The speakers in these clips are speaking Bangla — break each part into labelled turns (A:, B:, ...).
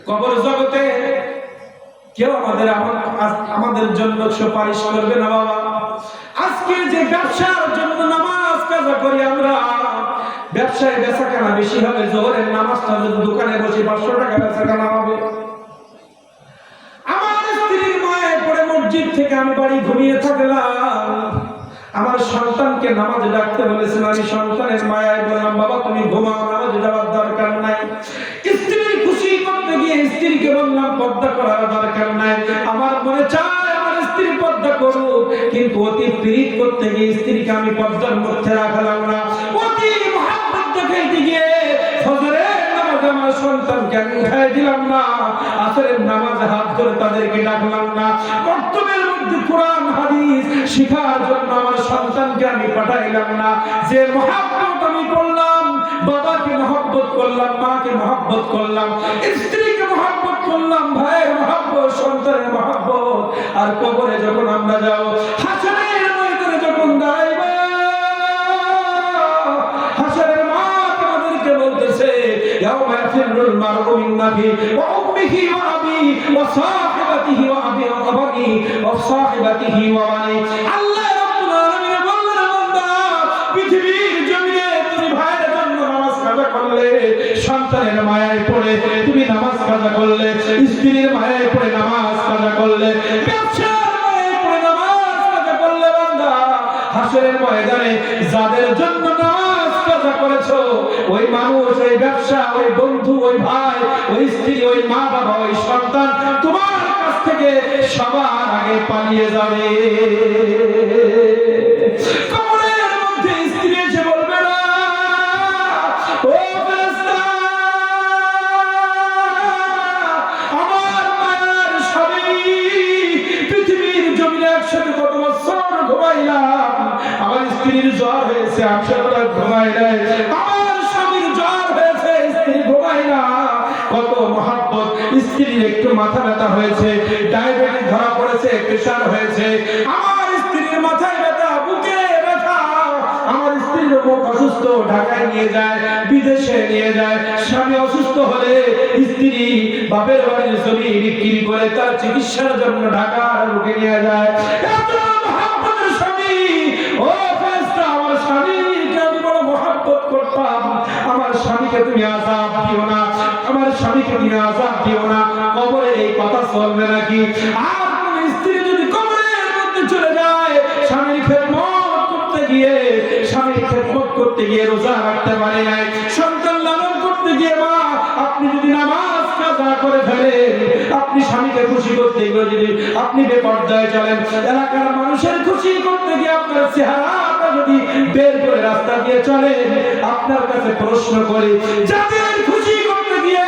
A: কবর জগতে কেউ আমাদের জন্য সুপারিশ করবে না বাবা। আজকে যে ব্যবসার জন্য নামাজ কাজা করি আমরা, ব্যবসায় বেচাকেনা বেশি হবে, জোহরের নামাজটা যদি দোকানে বসে 500 টাকা বেচাকেনা হবে। আমার স্ত্রীর মায়ের পরে মসজিদ থেকে আমি বাড়ি ঘুমিয়ে থাকলাম, আমার সন্তানকে নামাজে ডাকতে বলেছেন, আমি সন্তানের মায়ায় বললাম বাবা তুমি ঘুমাও, নামাজে যাওয়ার দরকার নাই। স্ত্রীর খুশি করতে গিয়ে স্ত্রীকে বললাম পর্দা করার দরকার নাই, আমার মনে চায় আমার স্ত্রী পর্দা করুক, কিন্তু অতি প্রীত করতে গিয়ে স্ত্রীকে আমি পর্দার মধ্যে রাখলাম না। অতি মহব্বত দেখাইতে গিয়ে ফজরের নামাজে আমার সন্তানকে আমি উঠাই দিলাম না, আসরের নামাজে হাত ধরে তাদেরকে ডাকলাম না। বর্তমানের মধ্যে কোরআন হাদিস শিখার জন্য আমার সন্তানকে আমি পাঠাইলাম না। যে মহব্বত আমি করলাম, বাবাকে মহব্বত করলাম, মাকে মহব্বত করলাম, স্ত্রীকে মহব্বত করলাম, ভাইয়ের মহব্বত, সন্তানের মহব্বত। আর কবরে যখন আমরা যাব, হাসরের ময়দানে যখন দাঁড়াইব, হাসরের মাঠ আমাদেরকে বলতেছে ইয়াউমা ইয়াফিরুল মারউ মিন আখিহি ওয়া উম্মিহি ওয়া আবিহি ওয়া সাহিবাতিহি ওয়া আবিহি ওয়া সাহিবাতিহি ওয়া বানি। আল্লাহ রাব্বুল আলামিন বললেন বান্দা, পৃথিবীর জমিনে তুমি ভাইয়ের জন্য নামাজ কাজা করলে, সন্তানের মায়ায় পড়ে তুমি নামাজ কাজা করলে, স্ত্রীর মায়ায় পড়ে নামাজ কাজা করলে, ব্যবসার মায়ায় পড়ে নামাজ কাজা করলে, বান্দা হাসরের ময়দানে যাদের জন্য নামাজ কাজা করেছো, ওই মানুষ, ওই ব্যবসা, ওই বন্ধু, ওই ভাই, ওই স্ত্রী, ওই মা বাবা, ওই সন্তান তোমার কাছ থেকে সবার আগে পালিয়ে যাবে। কবরের মধ্যে স্ত্রী এসে বলবে না, ও ফেরেশতা, আমার মায়ের স্বামী পৃথিবীর জমিনে একসাথে কত বছর ঘুমাইলাম, আমার স্ত্রীর জ্বর হয়েছে, একসাথে ঘুমাই নাই, আমার স্বামীর জ্বর হয়েছে, স্ত্রী ঘুমাই না, কত মহব্বত, স্ত্রীর একটু মাথা ব্যথা হয়েছে, ডায়াবেটিস ধরা পড়েছে, প্রেসার হয়েছে, আমার স্ত্রীর মাথায় ব্যথা, বুকে ব্যথা, আমার স্ত্রীর মুখ অসুস্থ, ঢাকায় নিয়ে যায়, বিদেশে নিয়ে যায়, স্বামী অসুস্থ হলে স্ত্রী বাপের বাড়ির জমি বিক্রি করে তার চিকিৎসার জন্য ঢাকার বুকে নিয়ে যায়। এত মহব্বতের স্বামী, ও ফেরেশতা, আমার স্বামীকে আমি বড় মহব্বত করতাম, আমার স্বামীকে তুমি আযাব দিও না, আমার স্বামীকে তুমি আযাব দিও না। কবরে এই কথা চলবে নাকি? আর কোন স্ত্রী যদি কবরের মধ্যে চলে যায়, স্বামীর খেদমত করতে গিয়ে, স্বামীর খেদমত করতে গিয়ে রোজা রাখতে পারে নাই, সন্তান লালন করতে গিয়ে মা আপনি যদি নামাজ কাজা করে ফেলেন, আপনি স্বামীকে খুশি করতে গিয়ে যদি আপনি বেপরদায় চলেন, এলাকার মানুষের খুশি করতে গিয়ে আপনার চেহারাটা যদি বের করে রাস্তা দিয়ে চলেন, আপনার কাছে প্রশ্ন করি, যাদের খুশি করতে গিয়ে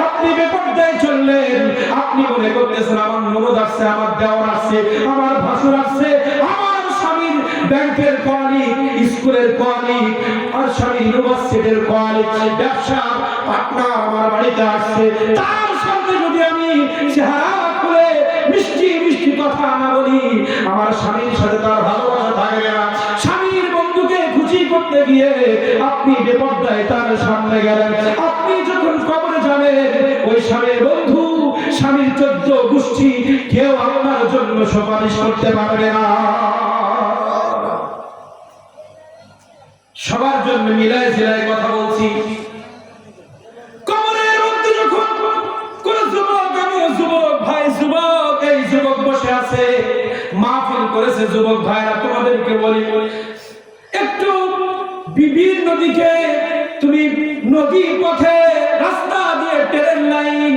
A: আপনি বেপরদায় চললেন, আপনি মনে করতেছেন আমার ননদ আসছে, আমার দেওর আসছে, আমার ভাসুর আসছে, আমার স্বামীর ব্যাংকের কোয়ালিক, স্কুলের কোয়ালিক, আর স্বামী ইউনিভার্সিটির কোয়ালিক, ব্যবসা পার্টনার আমার বাড়িতে আসছে, তার সামনে যদি আমি চেহারা খুলে মিষ্টি মিষ্টি কথা না বলি, আমার স্বামীর সাথে তার ভালোবাসা থাকবে না। স্বামীর বন্ধুকে খুশি করতে গিয়ে আপনি বেপরদায় তার সামনে গেলেন, আপনি যখন কবরে যাবেন, ওই স্বামীর বন্ধু, স্বামীর 14 গোষ্ঠী কেউ আপনার জন্য সুপারিশ করতে পারবে না। সবার জন্য মিলায় ঝিলায় কথা বলছি। কবরের মধ্যে যখন কোন যুবক, আমি যুবক ভাই, যুবক, এই যুবক বসে আছে, মাহফিল করেছে, যুবক ভাইরা তোমাদেরকে বলি, একটু বিভিন্ন দিকে তুমি নদী পথে, রাস্তা দিয়ে, ট্রেন লাইন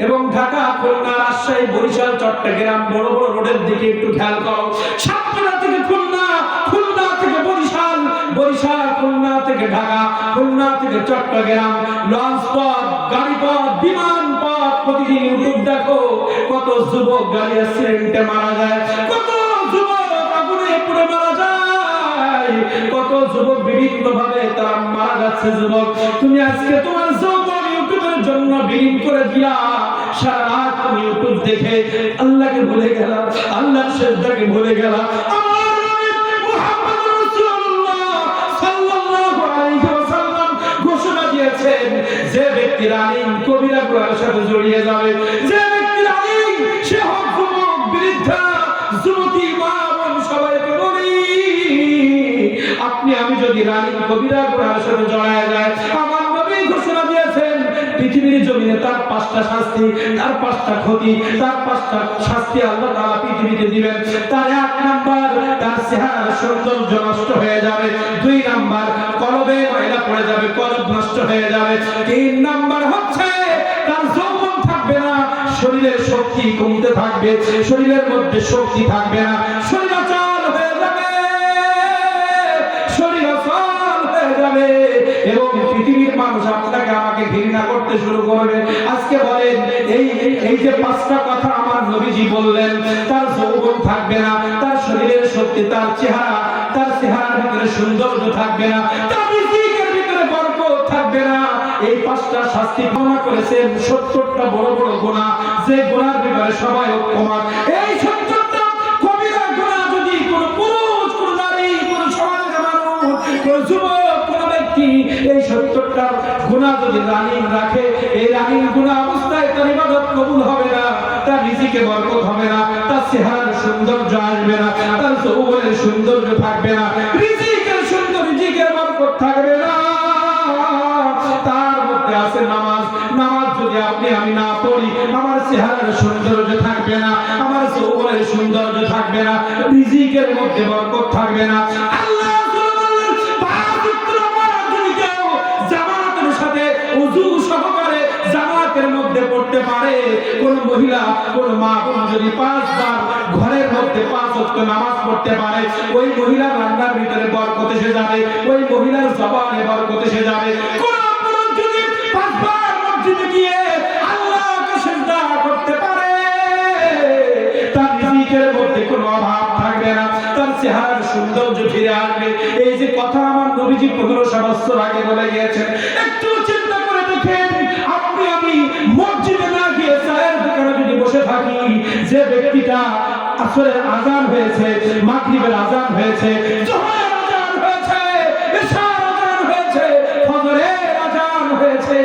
A: এবং ঢাকা, খুলনা, রাজশাহী, বরিশাল, চট্টগ্রাম বড় বড় রোডের দিকে একটু খেয়াল করো। সাতক্ষীরা থেকে খুলনা, খুলনা থেকে বরিশাল, বরিশাল খুলনা থেকে ঢাকা, খুলনা থেকে চট্টগ্রাম, লঞ্চ পথ, গাড়ি পথ, বিমান পথ, প্রতিদিন ইউটিউব দেখো কত যুবক গাড়ি অ্যাক্সিডেন্টে মারা যায়, কত যুবক আগুনে পুড়ে মারা যায়, কত যুবক বিভিন্ন ভাবে তারা মারা যাচ্ছে। যুবক, তুমি আজকে তোমার যৌবন ইউটিউবের জন্য বিলীন করে দিলা, সারা রাত তুমি ইউটিউব দেখে আল্লাহকে ভুলে গেলা, আল্লাহর সিজদাকে ভুলে গেলা। আমার নবী মুহাম্মদ রাসূলুল্লাহ সাল্লাল্লাহু আলাইহি ওয়াসাল্লাম ঘোষণা দিয়েছেন, যে ব্যক্তি রানিং কবিরা গুনাহের সাথে জড়িয়ে যাবে, যে ব্যক্তি রানিং, সে হোক যুবক, বৃদ্ধা, যুবতী, মা, বোন, সবাইকে বলি, আপনি আমি যদি রানিং কবিরা গুনাহের সাথে জড়ায় যায়, আমার নবী ঘোষণা দিয়েছেন পৃথিবীর জমিনে তার 5টা শাস্তি, তার 5টা ক্ষতি, তার 5টা শাস্তি আল্লাহ তাআলা পৃথিবীতে দিবেন। তার 1 নাম্বার, তার চেহারার সৌন্দর্য নষ্ট হয়ে যাবে। 2 নাম্বার, কলবে ময়লা পড়ে যাবে, কলব নষ্ট হয়ে যাবে। 3 নাম্বার হচ্ছে তার যৌবন থাকবে না, শরীরের শক্তি কমতে থাকবে, শরীরের মধ্যে শক্তি থাকবে না, শরীর অচল হয়ে যাবে, শরীর অচল হয়ে যাবে, এবং পৃথিবীর মানুষ আপনাকে আমাকে ঘৃণা করতে শুরু করবে। আজকে বলেন, এই যে 5টা কথা আমার নবীজি বললেন, তার যৌবন থাকবে না, তার শরীরের শক্তি, তার চেহারার ভিতরে সৌন্দর্য থাকবে না, তার রিজিকের ভিতরে বরকত থাকবে না। এই 5টা শাস্তি গুনাহ করেছেন, 70টা বড় বড় গুনাহ, যে গুনাহের ব্যাপারে সবাই ঐক্যমত। এই 70টা কবিরা গুনাহ যদি কোন পুরুষ, কোন নারী, কোন সমাজের মানুষ, কোন যুবক, কোন ব্যক্তি এই 70টা গুনাহ যদি রানিং রাখে, এই রানিং গুনাহ অবস্থায় তার ইবাদত কবুল হবে না, তার রিজিকে বরকত হবে না, তার চেহারার সৌন্দর্য আসবে না, তার যৌবনের সৌন্দর্য থাকবে না, রিজিকের রিজিকের বরকত থাকবে না। তার মধ্যে আছে নামাজ। নামাজ যদি আপনি আমি না পড়ি, আমার চেহারার সৌন্দর্য থাকবে না, আমার যৌবনের সৌন্দর্য থাকবে না, রিজিকের মধ্যে বরকত থাকবে না। আল্লাহ বললেন, 5 ওয়াক্ত নামাজ যদি কেউ জামাতের সাথে ওযু সহকারে জামাতের মধ্যে পড়তে পারে, কোন মহিলা, কোন মা বোন যদি 5 বার ঘরের মধ্যে 5 ওয়াক্ত নামাজ পড়তে পারে, ওই মহিলার রান্নার ভিতরে বরকত এসে যাবে, ওই মহিলার জবানে বরকত এসে যাবে। কোন পুরুষ যদি 5 বার মসজিদে গিয়ে আল্লাহকে সিজদা করতে পারে, তার রিজিকের মধ্যে কোনো অভাব থাকবে না, তার চেহারার সৌন্দর্য ফিরে আসবে। এই যে কথা আমার নবীজি 1500 বছর আগে বলে গিয়েছেন, একটু চিন্তা করে দেখেন, আপনি আমি মসজিদে না গিয়ে চায়ের দোকানে যদি বসে থাকি, যে ব্যক্তিটা আসরের আযান হয়েছে, মাগরিবের আযান হয়েছে, জোহরের আযান হয়েছে, ইশার আযান হয়েছে, ফজরের আযান হয়েছে,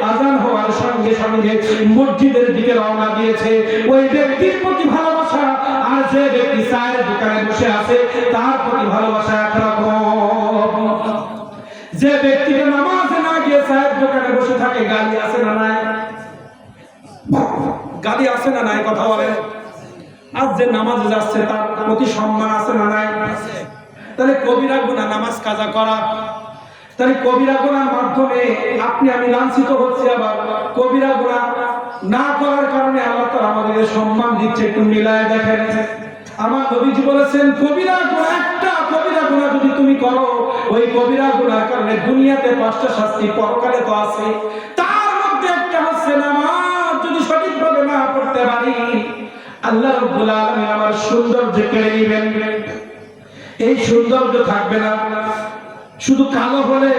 A: আযান হওয়ার সঙ্গে সঙ্গে মসজিদের দিকে রওনা দিয়েছে, ওই ব্যক্তির প্রতি ভালোবাসা আর যে ব্যক্তি চায়ের দোকানে বসে আছে তার প্রতি ভালোবাসা একরকম। যে ব্যক্তিটা নামাজে না গিয়ে চায়ের দোকানে বসে থাকে, গালি আছে না নাই? গালি আছে না নাই? কথা বলেন। আজ যে নামাজে যাচ্ছে তার প্রতি সম্মান আছে না নাই? তাহলে কবিরা গুনাহ নামাজ কাজা করা, তাহলে কবিরা গুনাহর মাধ্যমে আপনি আমি লাঞ্ছিত হচ্ছি, আবার কবিরা গুনাহ না করার কারণে আল্লাহ তাআলা আমাদের সম্মান দিচ্ছে। একটু মিলায় দেখেন, আমার নবীজি বলেছেন, কবিরা গুনাহ, একটা কবিরা গুনাহ যদি তুমি করো, ওই কবিরা গুনাহর কারণে দুনিয়াতে 5টা শাস্তি, পরকালে তো আছে। তার মধ্যে একটা হচ্ছে নামাজ যদি সঠিকভাবে না পড়তে পারি, আল্লাহ রাব্বুল আলামিন আমার সৌন্দর্য কেড়ে নেবেন। এই সৌন্দর্য থাকবে না, শুধু কালো হলে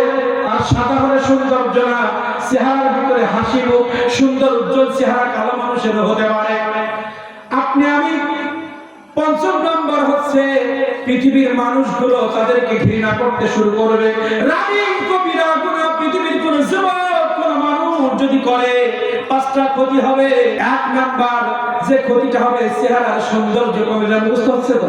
A: আর সাদা হলে সৌন্দর্য না, চেহারার ভিতরে হাসি মুখ, সুন্দর উজ্জ্বল চেহারা কালো মানুষের হতে পারে। আপনি আমি 5ম নাম্বার হচ্ছে পৃথিবীর মানুষগুলো তাদেরকে ঘৃণা করতে শুরু করবে। রানিং কবিরা গুনাহ পৃথিবীর কোন যুবক, কোন মানুষ যদি করে, 5টা ক্ষতি হবে। 1 নাম্বার যে ক্ষতিটা হবে, চেহারার সৌন্দর্য কমে যাবে। বুঝতে হচ্ছে তো?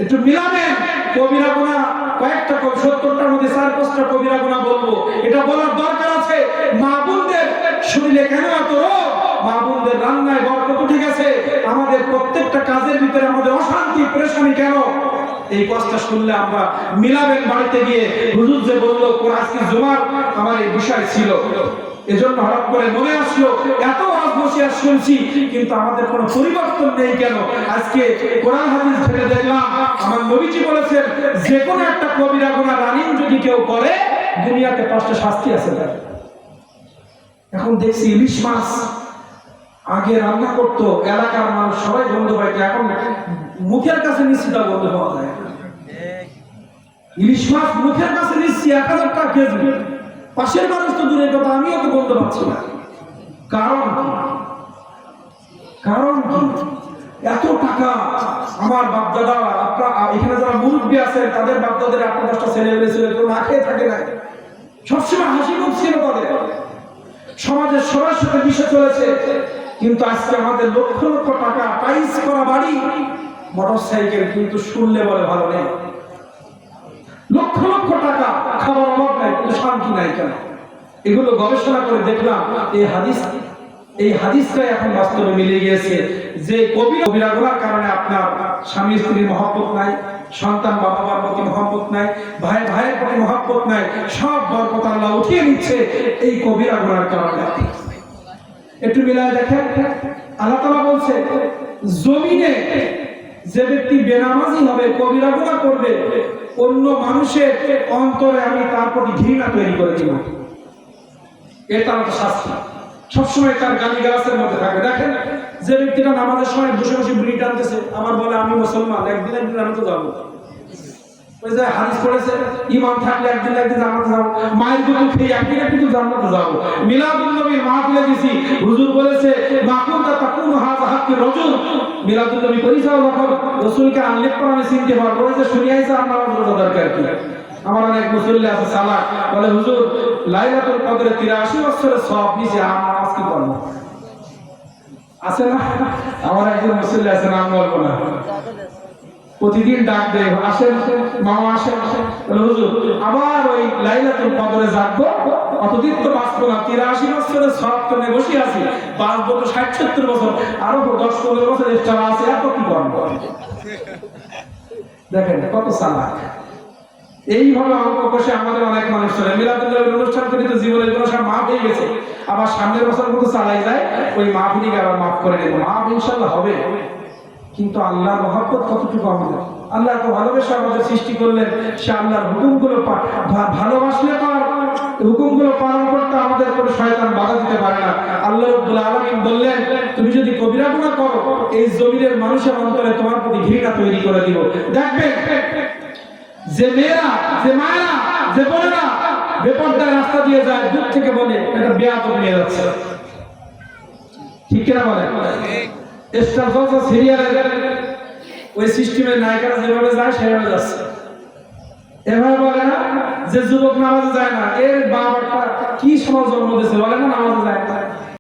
A: একটু মিলাবেন। কবিরা গুনাহ কয়েকটা, 70টার মধ্যে 4-5টা কবিরা গুনাহ বলবো, এটা বলার দরকার আছে। মা বোনদের শরীরে কেন এত রোগ? মা বোনদের রান্নায় বরকত উঠে গেছে, আমাদের প্রত্যেকটা কাজের ভিতরে আমাদের অশান্তি, পেরেশানি কেন? এই কথা শুনলে আমরা মিলাবেন বাড়িতে গিয়ে। হুজুর যে বললো আজকে জুমার আমার এই বিষয় ছিল, এজন্য হঠাৎ করে মনে আসলো, এত আজ বসে শুনছি কিন্তু আমাদের কোনো পরিবর্তন নেই কেন? আজকে কোরআন হাদিস থেকে দেখলাম আমার নবীজি বলেছেন, যে কোনো একটা কবিরা গুনাহ রানিং যদি কেউ করে, দুনিয়াতে 5টা শাস্তি আছে তার। এখন দেখছি ইলিশ মাছ আগে রান্না করতো এলাকার মানুষ সবাই গন্ধ পাইতো, এখন মুখের কাছে নিচ্ছি তা গন্ধ পাওয়া যায়। ইলিশ মাছ মুখের কাছে নিচ্ছি 1000 টাকা কেজি, পাশের মানুষ তো দূরের কথা, আমিও তো গন্ধ পাচ্ছি না। কারণ কি? এত টাকা আমার বাপদাদা, এখানে যারা মুরব্বী আছেন তাদের বাপদাদের 8-10টা ছেলে মেয়ে ছিল, কেউ না খেয়ে থাকে না, সবসময় হাসি মুখ ছিল তাদের। সমাজের সবার সাথে মিশে চলেছে, কিন্তু আজকে আমাদের লক্ষ লক্ষ টাকা, টাইলস করা বাড়ি, মোটরসাইকেল, কিন্তু শুনলে বলে ভালো নেই। লক্ষ লক্ষ টাকা, খাবার অভাব নাই, কিন্তু শান্তি নাই কেন? এগুলো গবেষণা করে দেখলাম এই হাদিসটাই এখন বাস্তবে মিলে গিয়েছে যে কবিরাগুলোর কারণে আপনার স্বামী স্ত্রীর মহব্বত নাই, সন্তান বাবা মার প্রতি মহব্বত নাই, ভাই ভাইয়ের প্রতি মহব্বত নাই, সব বরকত আল্লাহ উঠিয়ে নিচ্ছে এই কবিরাগুলোর কারণে। একটু মিলায় দেখেন, আল্লাহ তাআলা বলছে জমিনে যে ব্যক্তি বেনামাজি হবে, কবিরাগুলো করবে, অন্য মানুষের অন্তরে আমি তার প্রতি ঘৃণা তৈরি করে দিব। এটা আমাদের শাস্তি, সবসময় তার গালিগালাজের মধ্যে থাকে। দেখেন, যে ব্যক্তিটা নামাজের সময় বসে বসে বিড়ি টানতেছে, আমার বলে আমি মুসলমান, একদিন একদিন আমি তো যাবো। ওই যে হাদিস পড়েছে, ঈমান থাকলে একদিন একদিন জান্নাতে যাবো, মায়ের দুধ খেয়ে একদিন একদিন তো জান্নাতে যাবো। মিলাদুন নবীর মাহফিলে গেছি, হুজুর বলেছে মাকুনতা তাকুনু হাযা হাক্কি রাজুল, মিলাদুন নবী পরিচয় যখন রাসূলকে আনলেখ করে আমি চিনতে পারবো। ওই যে শুনিয়াইছে আমার দরকার কি? আমার অনেক মুসল্লি আছে সালাত বলে, হুজুর লাইলাতুল কদরে 83 বছরের সওয়াব নিছে, নামাজ কি করবো? আছে না? আমার একজন মুসল্লি আছে, নাম বলবো না, প্রতিদিন ডাক দেয়, আসেন মামা আসেন, বলে হুজুর আবার ওই লাইলাতুল কদরে যাবো, অতদিন তো বাঁচবো না, 83 বছরের সওয়াব তো নিয়ে বসে আছি, বাঁচবো তো 60-70 বছর, আরো 10-15 বছর এক্সট্রা আছে, এত কি করবো? দেখেন কত চালাক। এইভাবে অঙ্ক বসে আমাদের অনেক মানুষ চলে, মিলাদুল্লাহর অনুষ্ঠান করে তো জীবনের জন্য সব মাফ হয়ে গেছে, আবার সামনের বছর মতো চালাই যায়, ওই মাহফিলকে আবার মাফ করে দেবো, মাফ ইনশাআল্লাহ হবে। কিন্তু আল্লাহর মহব্বত কতটুকু আমাদের? আল্লাহ তো ভালোবেসে আমাদের সৃষ্টি করলেন, সে আল্লাহর হুকুমগুলো ভালোবাসলে তো হুকুমগুলো পালন করতে আমাদের কোনো শয়তান বাধা দিতে পারে না। আল্লাহ রাব্বুল আলামিন বললেন, তুমি যদি কবিরা গুনাহ করো, এই জমিনের মানুষের অন্তরে তোমার প্রতি ঘৃণা তৈরি করে দিব। দেখবেন যে মেয়েরা, যে মায়েরা, যে বোনেরা বেপরদায় রাস্তা দিয়ে যায়, দূর থেকে বলে এটা বেয়াদব নিয়ে যাচ্ছে, ঠিক কিনা বলে? স্টার জলসা সিরিয়ালের ওই সিস্টেমের নায়িকারা যেভাবে যায় সেভাবে যাচ্ছে। এভাবে বলে না যে যুবক নামাজে যায় না, এর বাবাটা কি সমাজ জন্ম দিয়েছে, বলে না নামাজে যায় না।